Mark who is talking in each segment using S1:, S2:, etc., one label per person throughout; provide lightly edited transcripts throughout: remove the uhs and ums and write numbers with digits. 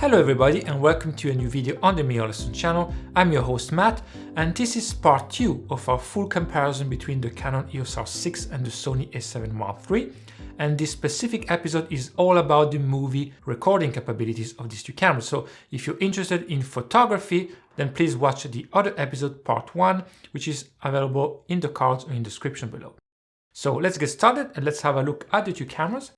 S1: Hello everybody and welcome to a new video on the Mirrorless channel. I'm your host Matt and this is part 2 of our full comparison between the Canon EOS R6 and the Sony a7 Mark III. And this specific episode is all about the movie recording capabilities of these two cameras. So if you're interested in photography, then please watch the other episode, part 1, which is available in the cards or in the description below. So let's get started and let's have a look at the two cameras.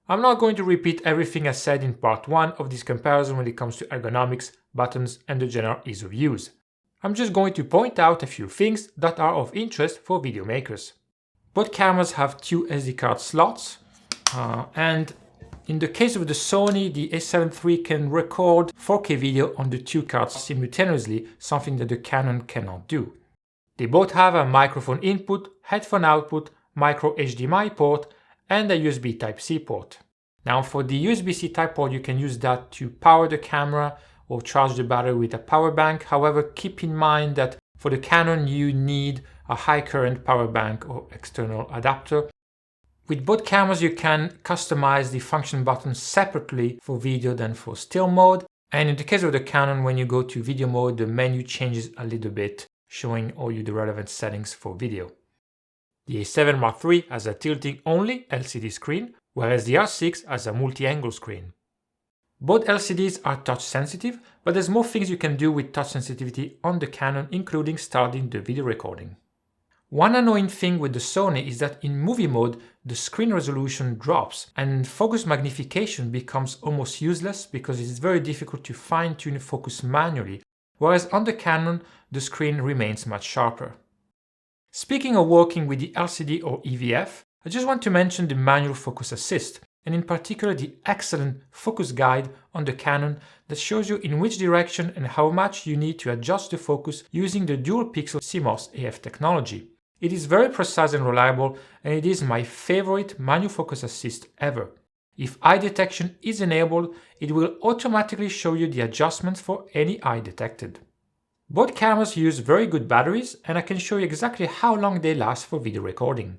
S1: I'm not going to repeat everything I said in part 1 of this comparison when it comes to ergonomics, buttons, and the general ease of use. I'm just going to point out a few things that are of interest for video makers. Both cameras have two SD card slots, and in the case of the Sony, the a7 III can record 4K video on the two cards simultaneously, something that the Canon cannot do. They both have a microphone input, headphone output, micro HDMI port, and a USB Type-C port. Now for the USB-C Type port, you can use that to power the camera or charge the battery with a power bank. However, keep in mind that for the Canon, you need a high current power bank or external adapter. With both cameras, you can customize the function buttons separately for video than for still mode. And in the case of the Canon, when you go to video mode, the menu changes a little bit, showing all you the relevant settings for video. The a7 Mark III has a tilting only LCD screen, whereas the R6 has a multi-angle screen. Both LCDs are touch sensitive, but there's more things you can do with touch sensitivity on the Canon, including starting the video recording. One annoying thing with the Sony is that in movie mode, the screen resolution drops and focus magnification becomes almost useless because it is very difficult to fine-tune focus manually, whereas on the Canon, the screen remains much sharper. Speaking of working with the LCD or EVF, I just want to mention the manual focus assist, and in particular the excellent focus guide on the Canon that shows you in which direction and how much you need to adjust the focus using the dual pixel CMOS AF technology. It is very precise and reliable, and it is my favorite manual focus assist ever. If eye detection is enabled, it will automatically show you the adjustments for any eye detected. Both cameras use very good batteries, and I can show you exactly how long they last for video recording.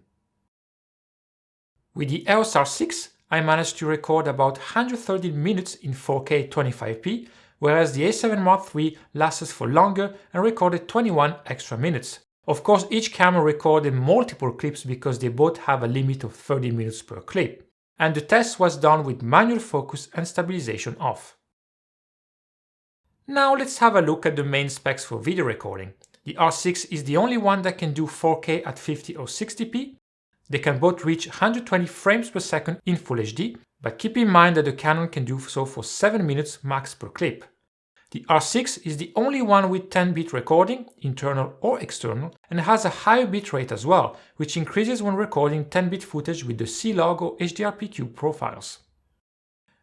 S1: With the EOS R6, I managed to record about 130 minutes in 4K 25p, whereas the a7 Mark III lasted for longer and recorded 21 extra minutes. Of course, each camera recorded multiple clips because they both have a limit of 30 minutes per clip, and the test was done with manual focus and stabilisation off. Now let's have a look at the main specs for video recording. The R6 is the only one that can do 4K at 50 or 60p. They can both reach 120 frames per second in Full HD, but keep in mind that the Canon can do so for 7 minutes max per clip. The R6 is the only one with 10-bit recording, internal or external, and has a higher bitrate as well, which increases when recording 10-bit footage with the C-Log or HDR profiles.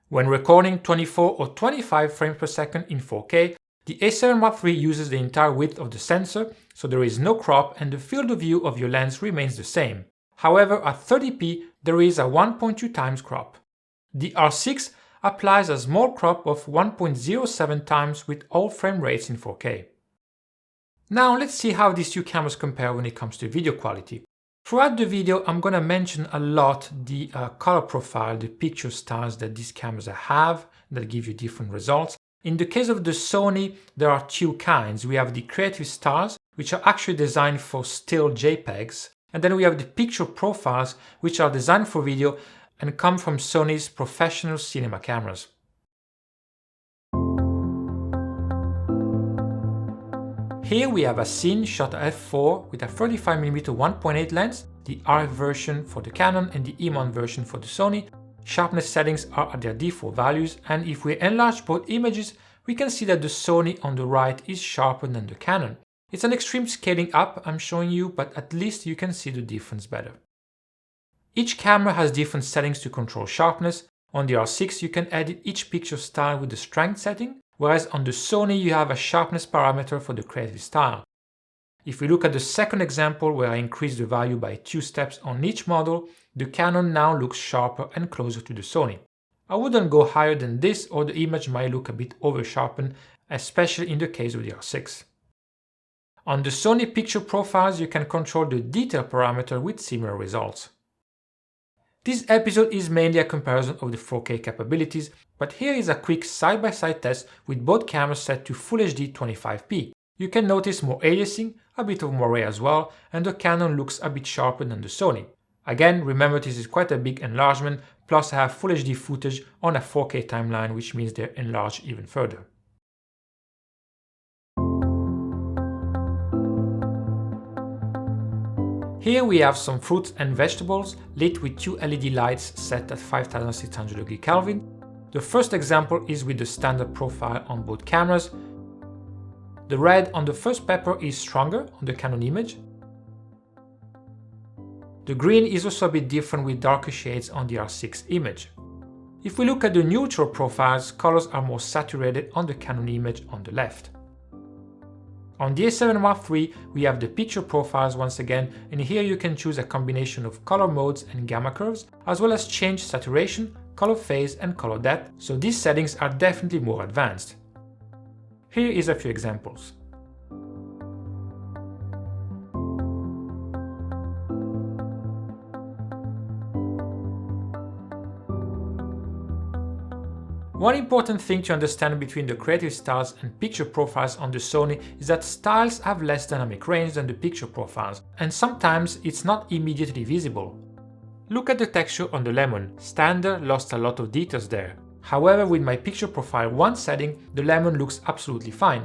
S1: When recording 24 or 25 frames per second in 4K, the a7 Mark III uses the entire width of the sensor, so there is no crop and the field of view of your lens remains the same. However, at 30p, there is a 1.2 times crop. The R6 applies a small crop of 1.07 times with all frame rates in 4K. Now let's see how these two cameras compare when it comes to video quality. Throughout the video, I'm going to mention a lot the color profile, the picture styles that these cameras have that give you different results. In the case of the Sony, there are two kinds. We have the creative styles, which are actually designed for still JPEGs. And then we have the picture profiles, which are designed for video and come from Sony's professional cinema cameras. Here we have a scene shot at f4 with a 35mm 1.8 lens, the RF version for the Canon and the E-mount version for the Sony. Sharpness settings are at their default values, and if we enlarge both images, we can see that the Sony on the right is sharper than the Canon. It's an extreme scaling up I'm showing you, but at least you can see the difference better. Each camera has different settings to control sharpness. On the R6 you can edit each picture style with the strength setting, whereas on the Sony you have a sharpness parameter for the creative style. If we look at the second example where I increase the value by 2 steps on each model, the Canon now looks sharper and closer to the Sony. I wouldn't go higher than this or the image might look a bit over-sharpened, especially in the case of the R6. On the Sony Picture Profiles you can control the detail parameter with similar results. This episode is mainly a comparison of the 4K capabilities, But here is a quick side-by-side test with both cameras set to Full HD 25p. You can notice more aliasing, a bit of moire as well, and the Canon looks a bit sharper than the Sony. Again, remember this is quite a big enlargement, plus I have Full HD footage on a 4K timeline, which means they're enlarged even further. Here we have some fruits and vegetables lit with two LED lights set at 5600 degrees Kelvin. The first example is with the standard profile on both cameras. The red on the first pepper is stronger on the Canon image. The green is also a bit different with darker shades on the R6 image. If we look at the neutral profiles, colors are more saturated on the Canon image on the left. On the A7 Mark III, we have the picture profiles once again, and here you can choose a combination of color modes and gamma curves, as well as change saturation, color phase and color depth, so these settings are definitely more advanced. Here is a few examples. One important thing to understand between the creative styles and picture profiles on the Sony is that styles have less dynamic range than the picture profiles, and sometimes it's not immediately visible. Look at the texture on the lemon. Standard lost a lot of details there. However, with my picture profile 1 setting, the lemon looks absolutely fine.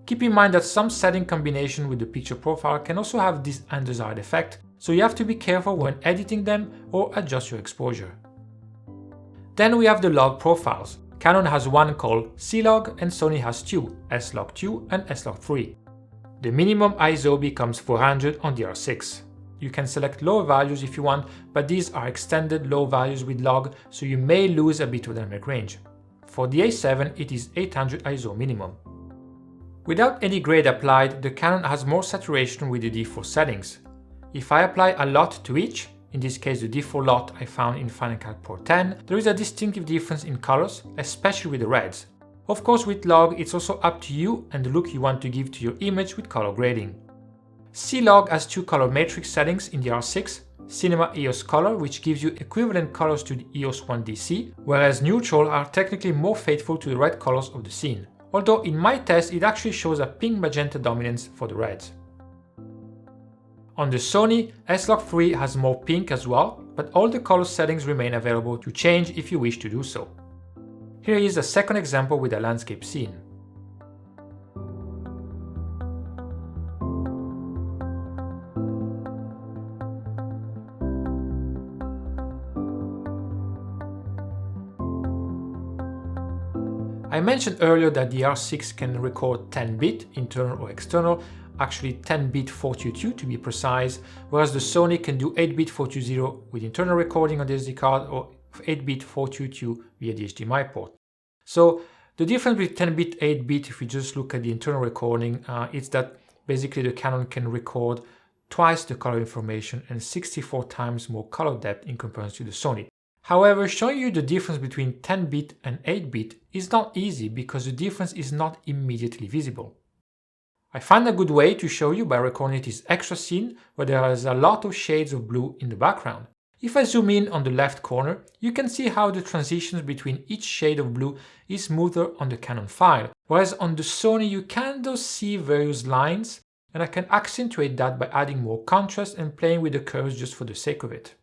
S1: Keep in mind that some setting combination with the picture profile can also have this undesired effect, so you have to be careful when editing them or adjust your exposure. Then we have the log profiles. Canon has one called C-Log and Sony has two, S-Log2 and S-Log3. The minimum ISO becomes 400 on the R6. You can select lower values if you want, but these are extended low values with log, so you may lose a bit of dynamic range. For the A7 it is 800 ISO minimum. Without any grade applied, the Canon has more saturation with the default settings. If I apply a lot to each, in this case the default lot I found in Final Cut Pro 10, there is a distinctive difference in colors, especially with the reds. Of course, with log it's also up to you and the look you want to give to your image with color grading. C-Log has two color matrix settings in the R6, Cinema EOS Color, which gives you equivalent colors to the EOS 1DC, whereas neutral are technically more faithful to the red colors of the scene. Although in my test it actually shows a pink magenta dominance for the reds. On the Sony, S-Log3 has more pink as well, but all the color settings remain available to change if you wish to do so. Here is a second example with a landscape scene. I mentioned earlier that the R6 can record 10-bit, internal or external, actually 10-bit 422 to be precise, whereas the Sony can do 8-bit 420 with internal recording on the SD card or 8-bit 422 via the HDMI port. So the difference with 10-bit, 8-bit, if we just look at the internal recording, is that basically the Canon can record twice the color information and 64 times more color depth in comparison to the Sony. However, showing you the difference between 10-bit and 8-bit is not easy because the difference is not immediately visible. I find a good way to show you by recording this extra scene where there is a lot of shades of blue in the background. If I zoom in on the left corner, you can see how the transitions between each shade of blue is smoother on the Canon file, whereas on the Sony you kind of see various lines, and I can accentuate that by adding more contrast and playing with the curves just for the sake of it.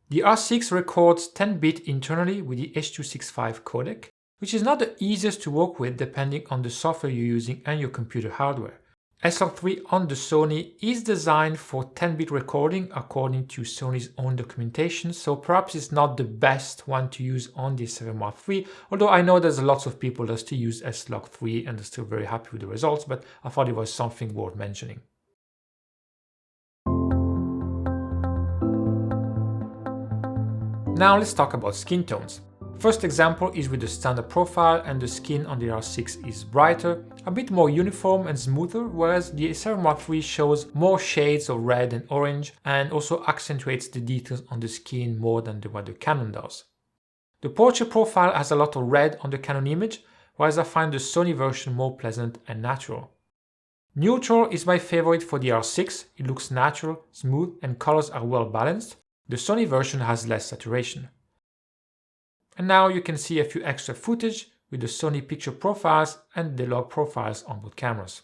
S1: The R6 records 10-bit internally with the H.265 codec, which is not the easiest to work with depending on the software you're using and your computer hardware. S-Log3 on the Sony is designed for 10-bit recording according to Sony's own documentation, so perhaps it's not the best one to use on the A7 Mark III, although I know there's lots of people that still use S-Log3 and are still very happy with the results, but I thought it was something worth mentioning. Now let's talk about skin tones. First example is with the standard profile, and the skin on the R6 is brighter, a bit more uniform and smoother, whereas the A7 Mark III shows more shades of red and orange and also accentuates the details on the skin more than what the Canon does. The portrait profile has a lot of red on the Canon image, whereas I find the Sony version more pleasant and natural. Neutral is my favorite for the R6, it looks natural, smooth and colors are well balanced. The Sony version has less saturation. And now you can see a few extra footage with the Sony Picture Profiles and the log profiles on both cameras.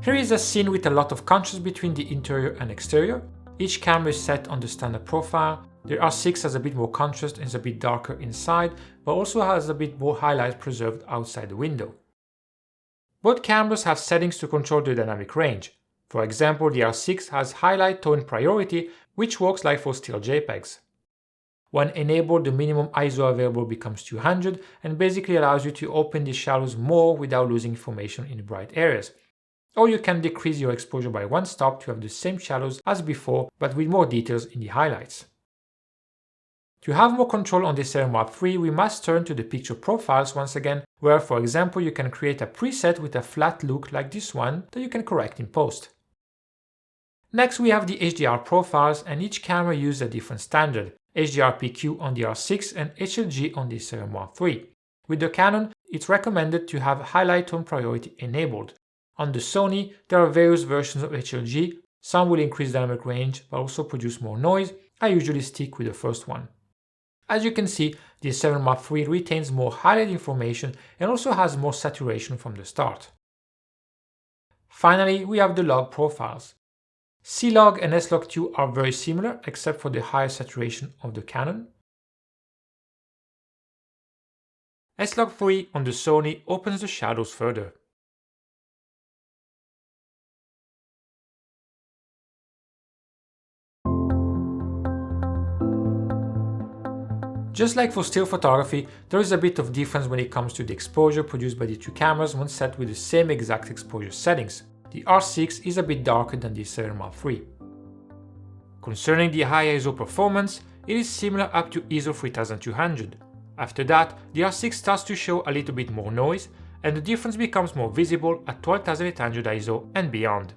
S1: Here is a scene with a lot of contrast between the interior and exterior. Each camera is set on the standard profile. The R6 has a bit more contrast and is a bit darker inside, but also has a bit more highlight preserved outside the window. Both cameras have settings to control the dynamic range. For example, the R6 has highlight tone priority, which works like for still JPEGs. When enabled, the minimum ISO available becomes 200 and basically allows you to open the shadows more without losing information in the bright areas. Or you can decrease your exposure by one stop to have the same shadows as before, but with more details in the highlights. To have more control on the A7 Mark III, we must turn to the picture profiles once again, where for example you can create a preset with a flat look like this one that you can correct in post. Next we have the HDR profiles, and each camera uses a different standard, HDR PQ on the R6 and HLG on the A7 Mark III. With the Canon, it's recommended to have highlight tone priority enabled. On the Sony, there are various versions of HLG, some will increase dynamic range but also produce more noise. I usually stick with the first one. As you can see, the A7 Mark III retains more highlight information and also has more saturation from the start. Finally, we have the log profiles. C-Log and S-Log2 are very similar except for the higher saturation of the Canon. S-Log3 on the Sony opens the shadows further. Just like for still photography, there is a bit of difference when it comes to the exposure produced by the two cameras when set with the same exact exposure settings. The R6 is a bit darker than the A7 Mark III. Concerning the high ISO performance, it is similar up to ISO 3200. After that, the R6 starts to show a little bit more noise, and the difference becomes more visible at 12800 ISO and beyond.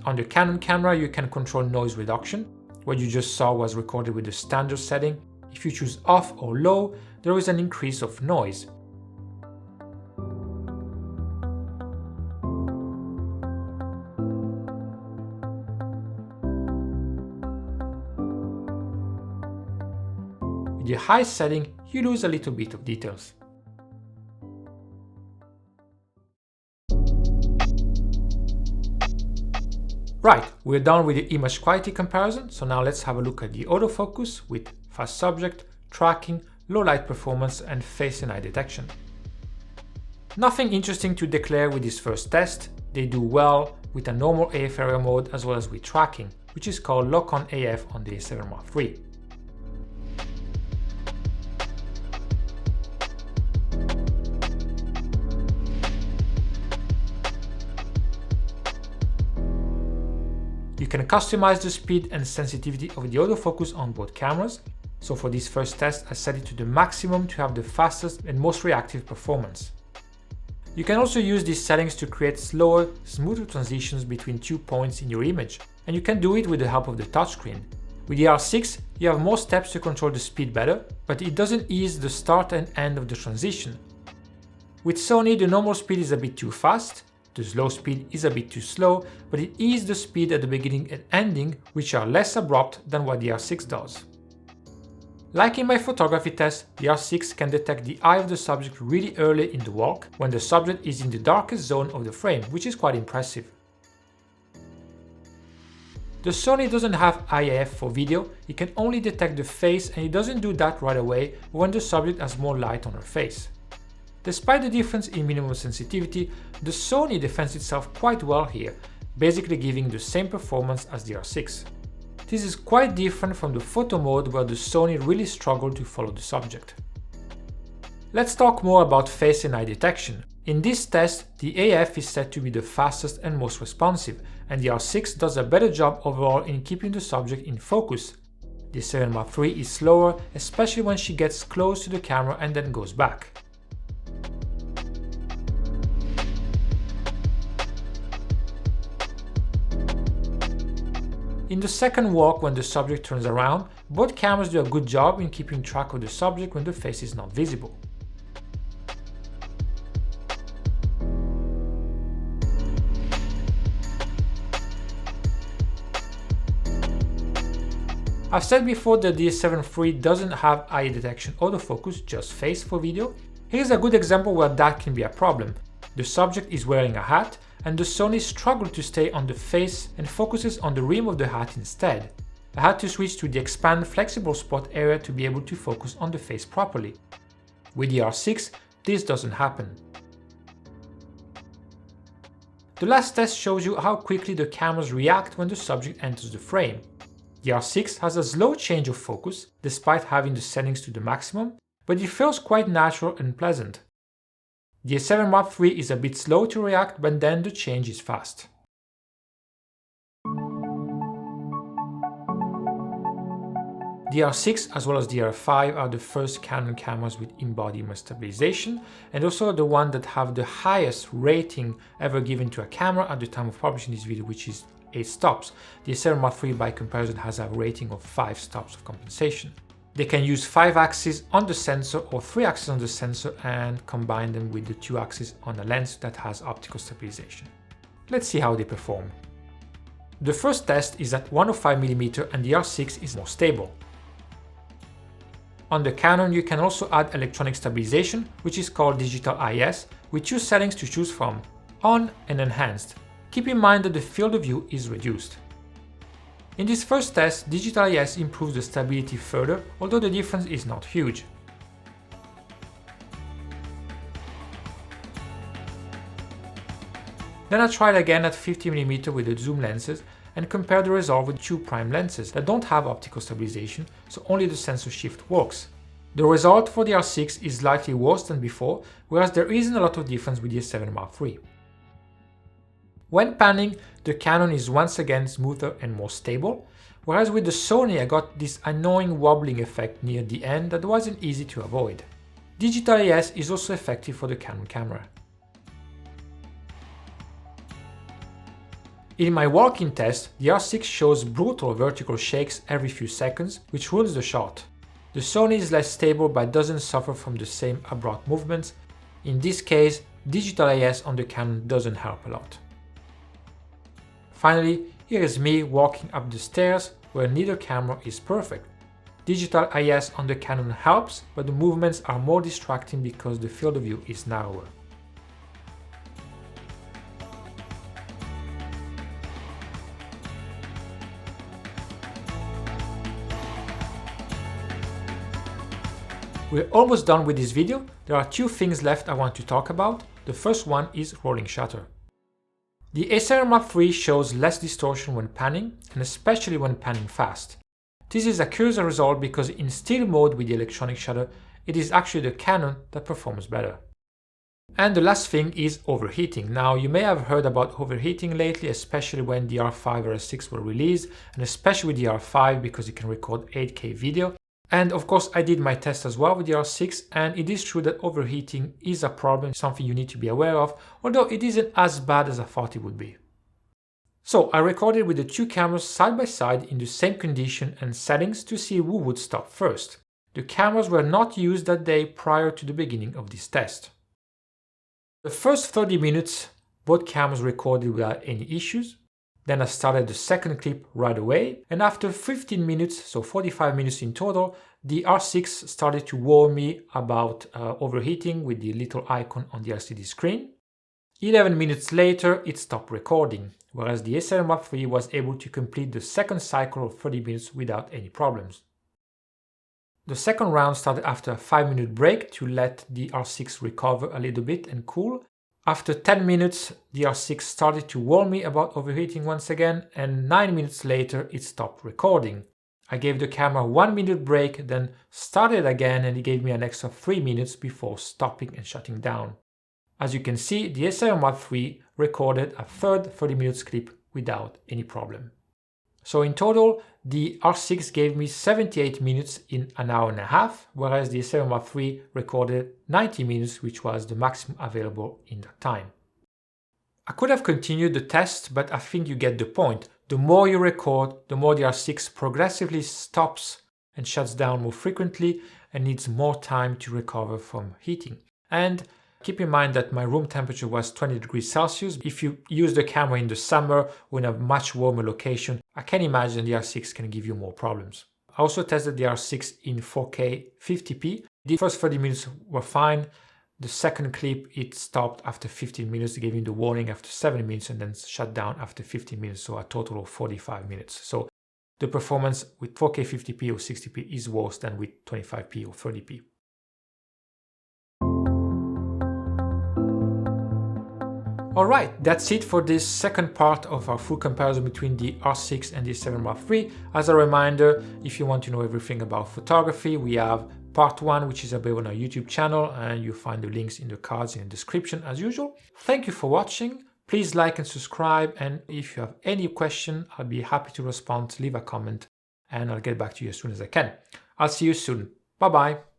S1: On the Canon camera, you can control noise reduction. What you just saw was recorded with the standard setting. If you choose off or low, there is an increase of noise. With the high setting, you lose a little bit of details. Right, we're done with the image quality comparison, so now let's have a look at the autofocus with fast subject, tracking, low light performance and face and eye detection. Nothing interesting to declare with this first test. They do well with a normal AF area mode as well as with tracking, which is called lock-on AF on the A7 Mark III. You can customize the speed and sensitivity of the autofocus on both cameras. So for this first test, I set it to the maximum to have the fastest and most reactive performance. You can also use these settings to create slower, smoother transitions between 2 points in your image, and you can do it with the help of the touchscreen. With the R6, you have more steps to control the speed better, but it doesn't ease the start and end of the transition. With Sony, the normal speed is a bit too fast, the slow speed is a bit too slow, but it eases the speed at the beginning and ending, which are less abrupt than what the R6 does. Like in my photography test, the R6 can detect the eye of the subject really early in the walk, when the subject is in the darkest zone of the frame, which is quite impressive. The Sony doesn't have IAF for video, it can only detect the face, and it doesn't do that right away when the subject has more light on her face. Despite the difference in minimum sensitivity, the Sony defends itself quite well here, basically giving the same performance as the R6. This is quite different from the photo mode where the Sony really struggled to follow the subject. Let's talk more about face and eye detection. In this test, the AF is said to be the fastest and most responsive, and the R6 does a better job overall in keeping the subject in focus. The A7 Mark III is slower, especially when she gets close to the camera and then goes back. In the second walk, when the subject turns around, both cameras do a good job in keeping track of the subject when the face is not visible. I've said before that the A7 III doesn't have eye detection autofocus, just face for video. Here's a good example where that can be a problem. The subject is wearing a hat, and the Sony struggles to stay on the face and focuses on the rim of the hat instead. I had to switch to the expand flexible spot area to be able to focus on the face properly. With the R6, this doesn't happen. The last test shows you how quickly the cameras react when the subject enters the frame. The R6 has a slow change of focus, despite having the settings to the maximum, but it feels quite natural and pleasant. The A7 Mark III is a bit slow to react, but then the change is fast. The R6 as well as the R5 are the first Canon cameras with in-body image stabilization, and also the one that have the highest rating ever given to a camera at the time of publishing this video, which is 8 stops. The A7 Mark III by comparison has a rating of 5 stops of compensation. They can use 5 axes on the sensor or 3 axes on the sensor and combine them with the 2 axes on a lens that has optical stabilization. Let's see how they perform. The first test is at 105mm and the R6 is more stable. On the Canon you can also add electronic stabilization, which is called digital IS, with 2 settings to choose from, on and enhanced. Keep in mind that the field of view is reduced. In this first test, digital IS improves the stability further, although the difference is not huge. Then I tried again at 50mm with the zoom lenses and compared the result with 2 prime lenses that don't have optical stabilization, so only the sensor shift works. The result for the R6 is slightly worse than before, whereas there isn't a lot of difference with the A7 Mark III. When panning, the Canon is once again smoother and more stable, whereas with the Sony I got this annoying wobbling effect near the end that wasn't easy to avoid. Digital IS is also effective for the Canon camera. In my walking test, the R6 shows brutal vertical shakes every few seconds, which ruins the shot. The Sony is less stable but doesn't suffer from the same abrupt movements. In this case, digital IS on the Canon doesn't help a lot. Finally, here is me walking up the stairs where neither camera is perfect. Digital IS on the Canon helps, but the movements are more distracting because the field of view is narrower. We're almost done with this video. There are 2 things left I want to talk about. The first one is rolling shutter. The A7 Mark III shows less distortion when panning, and especially when panning fast. This is a curious result because in still mode with the electronic shutter, it is actually the Canon that performs better. And the last thing is overheating. Now you may have heard about overheating lately, especially when the R5 or R6 were released, and especially with the R5 because it can record 8K video. And of course I did my test as well with the R6, and it is true that overheating is a problem, something you need to be aware of, although it isn't as bad as I thought it would be. So I recorded with the 2 cameras side by side in the same condition and settings to see who would stop first. The cameras were not used that day prior to the beginning of this test. The first 30 minutes both cameras recorded without any issues. Then I started the second clip right away, and after 15 minutes, so 45 minutes in total, the R6 started to warn me about overheating with the little icon on the LCD screen. 11 minutes later, it stopped recording, whereas the A7 Mark III was able to complete the second cycle of 30 minutes without any problems. The second round started after a 5-minute break to let the R6 recover a little bit and cool. After 10 minutes, the R6 started to warn me about overheating once again, and 9 minutes later it stopped recording. I gave the camera 1-minute break, then started again, and it gave me an extra 3 minutes before stopping and shutting down. As you can see, the A7 Mark III recorded a third 30 minutes clip without any problem. So in total, the R6 gave me 78 minutes in an hour and a half, whereas the A7 Mark III recorded 90 minutes, which was the maximum available in that time. I could have continued the test, but I think you get the point. The more you record, the more the R6 progressively stops and shuts down more frequently and needs more time to recover from heating. And keep in mind that my room temperature was 20 degrees Celsius. If you use the camera in the summer or in a much warmer location, I can imagine the R6 can give you more problems. I also tested the R6 in 4K 50p. The first 30 minutes were fine. The second clip, it stopped after 15 minutes, giving the warning after 7 minutes and then shut down after 15 minutes, so a total of 45 minutes. So the performance with 4K 50p or 60p is worse than with 25p or 30p. Alright, that's it for this second part of our full comparison between the R6 and the A7 Mark III. As a reminder, if you want to know everything about photography, we have part 1, which is available on our YouTube channel, and you'll find the links in the cards in the description as usual. Thank you for watching. Please like and subscribe, and if you have any question, I'll be happy to respond. Leave a comment and I'll get back to you as soon as I can. I'll see you soon. Bye bye.